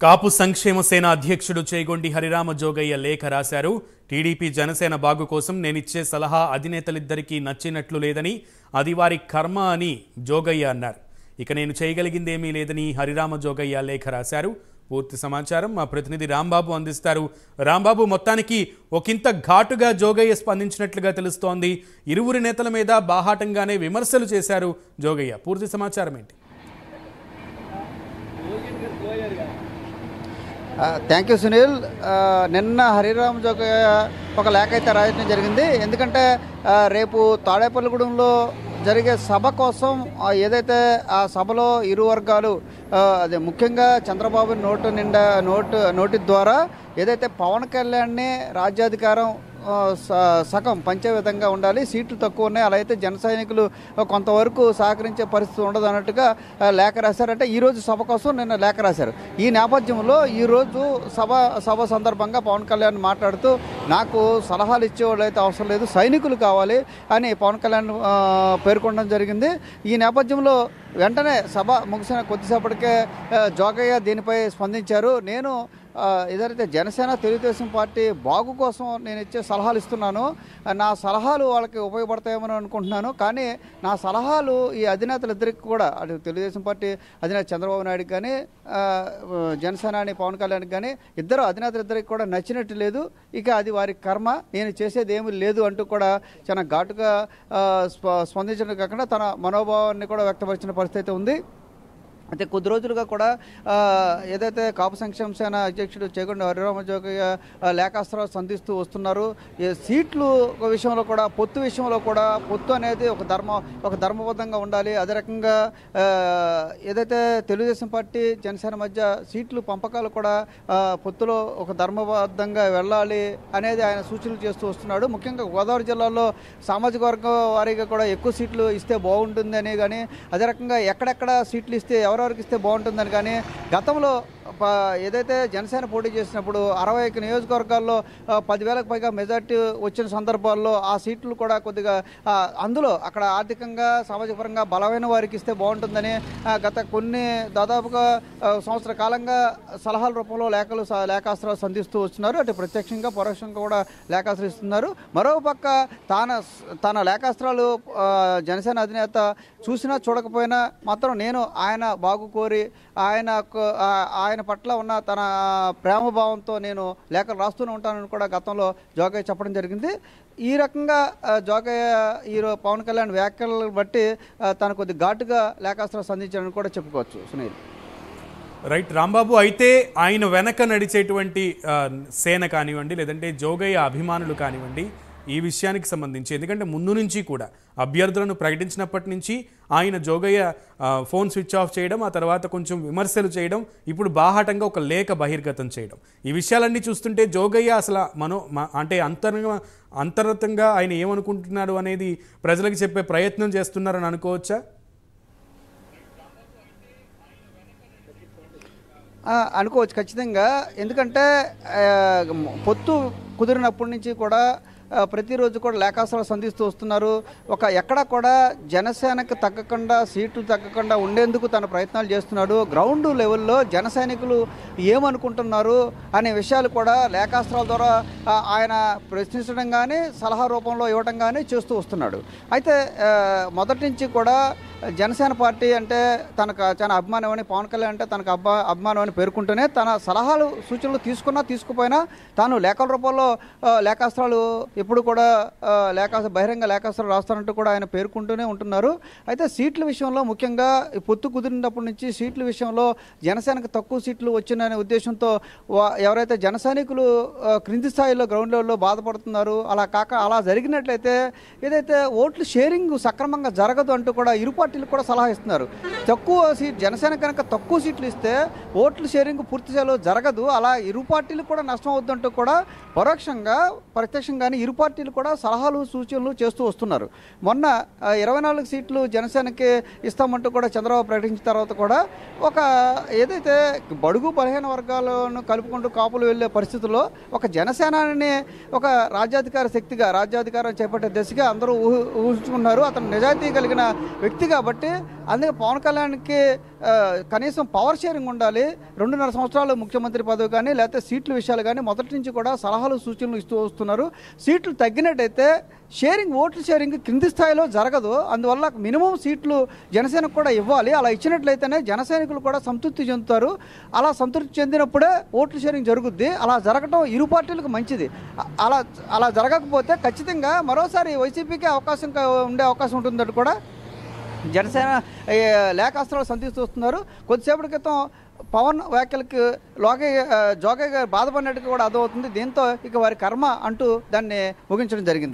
కాపు సంక్షేమ సేన అధ్యక్షుడు చేగొండి హరిరామ జోగయ్య లేఖ రాశారు. టీడీపీ జనసేన బాగు కోసం నేనిచ్చే సలహా అధినేతలిద్దరికీ నచ్చినట్లు లేదని, అది వారి కర్మ అని జోగయ్య అన్నారు. ఇక నేను చేయగలిగిందేమీ లేదని హరిరామ జోగయ్య లేఖ రాశారు. పూర్తి సమాచారం మా ప్రతినిధి రాంబాబు అందిస్తారు. రాంబాబు, మొత్తానికి ఒకంత ఘాటుగా జోగయ్య స్పందించినట్లుగా తెలుస్తోంది. ఇరువురి నేతల మీద బాహాటంగానే విమర్శలు చేశారు జోగయ్య. పూర్తి సమాచారం ఏంటి? Thank you Sunil. నిన్న హరిరామ జోగయ్య ఒక లేఖ అయితే రాయడం జరిగింది. ఎందుకంటే రేపు తాడేపల్లిగూడెంలో జరిగే సభ కోసం ఏదైతే ఆ సభలో ఇరు వర్గాలు అదే ముఖ్యంగా చంద్రబాబు నోటి ద్వారా ఏదైతే పవన్ కళ్యాణ్ని రాజ్యాధికారం సగం పంచే విధంగా ఉండాలి, సీట్లు తక్కువ ఉన్నాయి, అలా అయితే జన సైనికులు కొంతవరకు సహకరించే పరిస్థితి ఉండదు అన్నట్టుగా లేఖ రాశారంటే ఈరోజు సభ కోసం నిన్న లేఖ రాశారు. ఈ నేపథ్యంలో ఈరోజు సభ సందర్భంగా పవన్ కళ్యాణ్ మాట్లాడుతూ నాకు సలహాలు ఇచ్చేవాళ్ళు అయితే అవసరం లేదు, సైనికులు కావాలి అని పవన్ కళ్యాణ్ పేర్కొనడం జరిగింది. ఈ నేపథ్యంలో వెంటనే సభ ముగిసిన కొద్దిసేపటికే జోగయ్య దీనిపై స్పందించారు. నేను ఏదైతే జనసేన తెలుగుదేశం పార్టీ బాగు కోసం నేను ఇచ్చే సలహాలు ఇస్తున్నాను, నా సలహాలు వాళ్ళకి ఉపయోగపడతాయేమని అనుకుంటున్నాను. కానీ నా సలహాలు ఈ అధినేతలిద్దరికి కూడా, అటు తెలుగుదేశం పార్టీ అధినేత చంద్రబాబు నాయుడుకి కానీ జనసేన అని పవన్ కళ్యాణ్కి కానీ ఇద్దరు అధినేతలిద్దరికి కూడా నచ్చినట్టు లేదు. ఇక అది వారి కర్మ, నేను చేసేది ఏమీ లేదు అంటూ కూడా చాలా ఘాటుగా స్పందించడం కాకుండా తన మనోభావాన్ని కూడా వ్యక్తపరిచిన పరిస్థితి ఉంది. అయితే కొద్ది రోజులుగా కూడా ఏదైతే కాపు సంక్షేమ సేన అధ్యక్షుడు చేగొండి హరిరామ జోగయ్య లేఖాస్త్రాలు సంధిస్తూ వస్తున్నారు. సీట్లు విషయంలో కూడా, పొత్తు విషయంలో కూడా, పొత్తు అనేది ఒక ధర్మబద్ధంగా ఉండాలి. అదే రకంగా ఏదైతే తెలుగుదేశం పార్టీ జనసేన మధ్య సీట్లు పంపకాలు కూడా పొత్తులో ఒక ధర్మబద్ధంగా వెళ్ళాలి అనేది ఆయన సూచనలు చేస్తూ వస్తున్నాడు. ముఖ్యంగా గోదావరి జిల్లాలో సామాజిక వర్గం వారీగా కూడా ఎక్కువ సీట్లు ఇస్తే బాగుంటుంది అని కానీ, అదే రకంగా ఎక్కడెక్కడ సీట్లు ఇస్తే ఎవరెవరికి ఇస్తే బాగుంటుందని కానీ, గతంలో ఏదైతే జనసేన పోటీ చేసినప్పుడు 61 నియోజకవర్గాల్లో 10,000కు పైగా మెజార్టీ వచ్చిన సందర్భాల్లో ఆ సీట్లు కూడా కొద్దిగా అందులో అక్కడ ఆర్థికంగా సామాజిక పరంగా బలమైన వారికి ఇస్తే బాగుంటుందని గత దాదాపుగా సంవత్సర కాలంగా సలహాల రూపంలో లేఖాస్త్రాలు సంధిస్తూ వస్తున్నారు. అటు ప్రత్యక్షంగా పరోక్షంగా కూడా లేఖాస్త్రాలు ఇస్తున్నారు. మరోపక్క తన లేఖాస్త్రాలు జనసేన అధినేత చూసినా చూడకపోయినా మాత్రం నేను ఆయన బాగు కోరి ఆయన పట్ల ఉన్న తన ప్రేమభావంతో నేను లేఖలు రాస్తూనే ఉంటానని కూడా గతంలో జోగయ్య చెప్పడం జరిగింది. ఈ రకంగా జోగయ్య పవన్ కళ్యాణ్ వ్యాఖ్యలను బట్టి తను కొద్ది ఘాటుగా లేఖాస్త్రాలు సంధించారని కూడా చెప్పుకోవచ్చు. సునీల్, రైట్. రాంబాబు, అయితే ఆయన వెనక నడిచేటువంటి సేన కానివ్వండి, లేదంటే జోగయ్య అభిమానులు కానివ్వండి, ఈ విషయానికి సంబంధించి, ఎందుకంటే ముందు నుంచి కూడా అభ్యర్థులను ప్రకటించినప్పటి నుంచి ఆయన జోగయ్య ఫోన్ స్విచ్ ఆఫ్ చేయడం, ఆ తర్వాత కొంచెం విమర్శలు చేయడం, ఇప్పుడు బాహాటంగా ఒక లేఖ బహిర్గతం చేయడం, ఈ విషయాలన్నీ చూస్తుంటే జోగయ్య అసలు అంటే అంతర్గతంగా ఆయన ఏమనుకుంటున్నాడు అనేది ప్రజలకు చెప్పే ప్రయత్నం చేస్తున్నారని అనుకోవచ్చా? అనుకోవచ్చు ఖచ్చితంగా. ఎందుకంటే పొత్తు కుదిరినప్పటి నుంచి కూడా ప్రతిరోజు కూడా లేఖాస్త్రాలు సంధిస్తూ వస్తున్నారు. ఎక్కడ కూడా జనసేనకు తగ్గకుండా, సీట్లు తగ్గకుండా ఉండేందుకు తన ప్రయత్నాలు చేస్తున్నాడు. గ్రౌండ్ లెవెల్లో జన సైనికులు ఏమనుకుంటున్నారు అనే విషయాలు కూడా లేఖాస్త్రాల ద్వారా ఆయన ప్రశ్నించడం కానీ, సలహా రూపంలో ఇవ్వడం కానీ చేస్తూ వస్తున్నాడు. అయితే మొదటి నుంచి కూడా జనసేన పార్టీ అంటే తనకు చాలా అభిమానమని, పవన్ కళ్యాణ్ అంటే తనకు అభిమానమని పేర్కొంటూనే తన సలహాలు సూచనలు తీసుకుపోయినా తాను లేఖల రూపంలో లేఖాస్త్రాలు ఎప్పుడు కూడా బహిరంగ లేఖాస్త్రాలు రాస్తానంటూ కూడా ఆయన పేర్కొంటూనే ఉంటున్నారు. అయితే సీట్ల విషయంలో ముఖ్యంగా పొత్తు కుదిరినప్పటి నుంచి సీట్ల విషయంలో జనసేనకు తక్కువ సీట్లు వచ్చిననే ఉద్దేశంతో ఎవరైతే జన సైనికులు క్రింది స్థాయిలో గ్రౌండ్ లెవెల్లో బాధపడుతున్నారు, అలా జరిగినట్లయితే ఏదైతే ఓట్లు షేరింగ్ సక్రమంగా జరగదు అంటూ కూడా ఇరు పార్టీలు కూడా సలహా ఇస్తున్నారు. జనసేన కనుక తక్కువ సీట్లు ఇస్తే ఓట్లు షేరింగ్ పూర్తి స్థాయిలో జరగదు, అలా ఇరు పార్టీలు కూడా నష్టం అవుతుందంటూ కూడా పరోక్షంగా ప్రత్యక్షంగానే ఇరు పార్టీలు కూడా సలహాలు సూచనలు చేస్తూ వస్తున్నారు. మొన్న 24 సీట్లు జనసేనకి ఇస్తామంటూ కూడా చంద్రబాబు ప్రకటించిన తర్వాత కూడా ఏదైతే బడుగు బలహీన వర్గాలను కలుపుకుంటూ కాపులు వెళ్లే పరిస్థితుల్లో ఒక జనసేనాని ఒక రాజ్యాధికార శక్తిగా, రాజ్యాధికారం చేపట్టే దిశగా అందరూ ఊహించుకున్నారు. అతను నిజాయితీ కలిగిన వ్యక్తిగా కాబట్టి అందుకే పవన్ కళ్యాణ్కి కనీసం పవర్ షేరింగ్ ఉండాలి. 2.5 సంవత్సరాలు ముఖ్యమంత్రి పదవి కానీ లేకపోతే సీట్ల విషయాలు కానీ మొదటి నుంచి కూడా సలహాలు సూచనలు ఇస్తూ వస్తున్నారు. సీట్లు తగ్గినట్టయితే ఓట్ల షేరింగ్ కింది స్థాయిలో జరగదు. అందువల్ల మినిమం సీట్లు జనసేనకు కూడా ఇవ్వాలి. అలా ఇచ్చినట్లయితేనే జనసైనికులు కూడా సంతృప్తి చెందుతారు. అలా సంతృప్తి చెందినప్పుడే ఓట్ల షేరింగ్ జరుగుద్ది. అలా జరగటం ఇరు పార్టీలకు మంచిది. అలా జరగకపోతే ఖచ్చితంగా మరోసారి వైసీపీకి ఉండే అవకాశం ఉంటుందని కూడా జనసేన లేఖాస్త్రాలు సంధిస్తున్నారు. కొద్దిసేపటి క్రితం పవన్ వ్యాఖ్యలకి జోగయ్య గారు బాధపడినట్టుగా కూడా అర్థమవుతుంది. దీంతో ఇక వారి కర్మ అంటూ దాన్ని ముగించడం జరిగింది.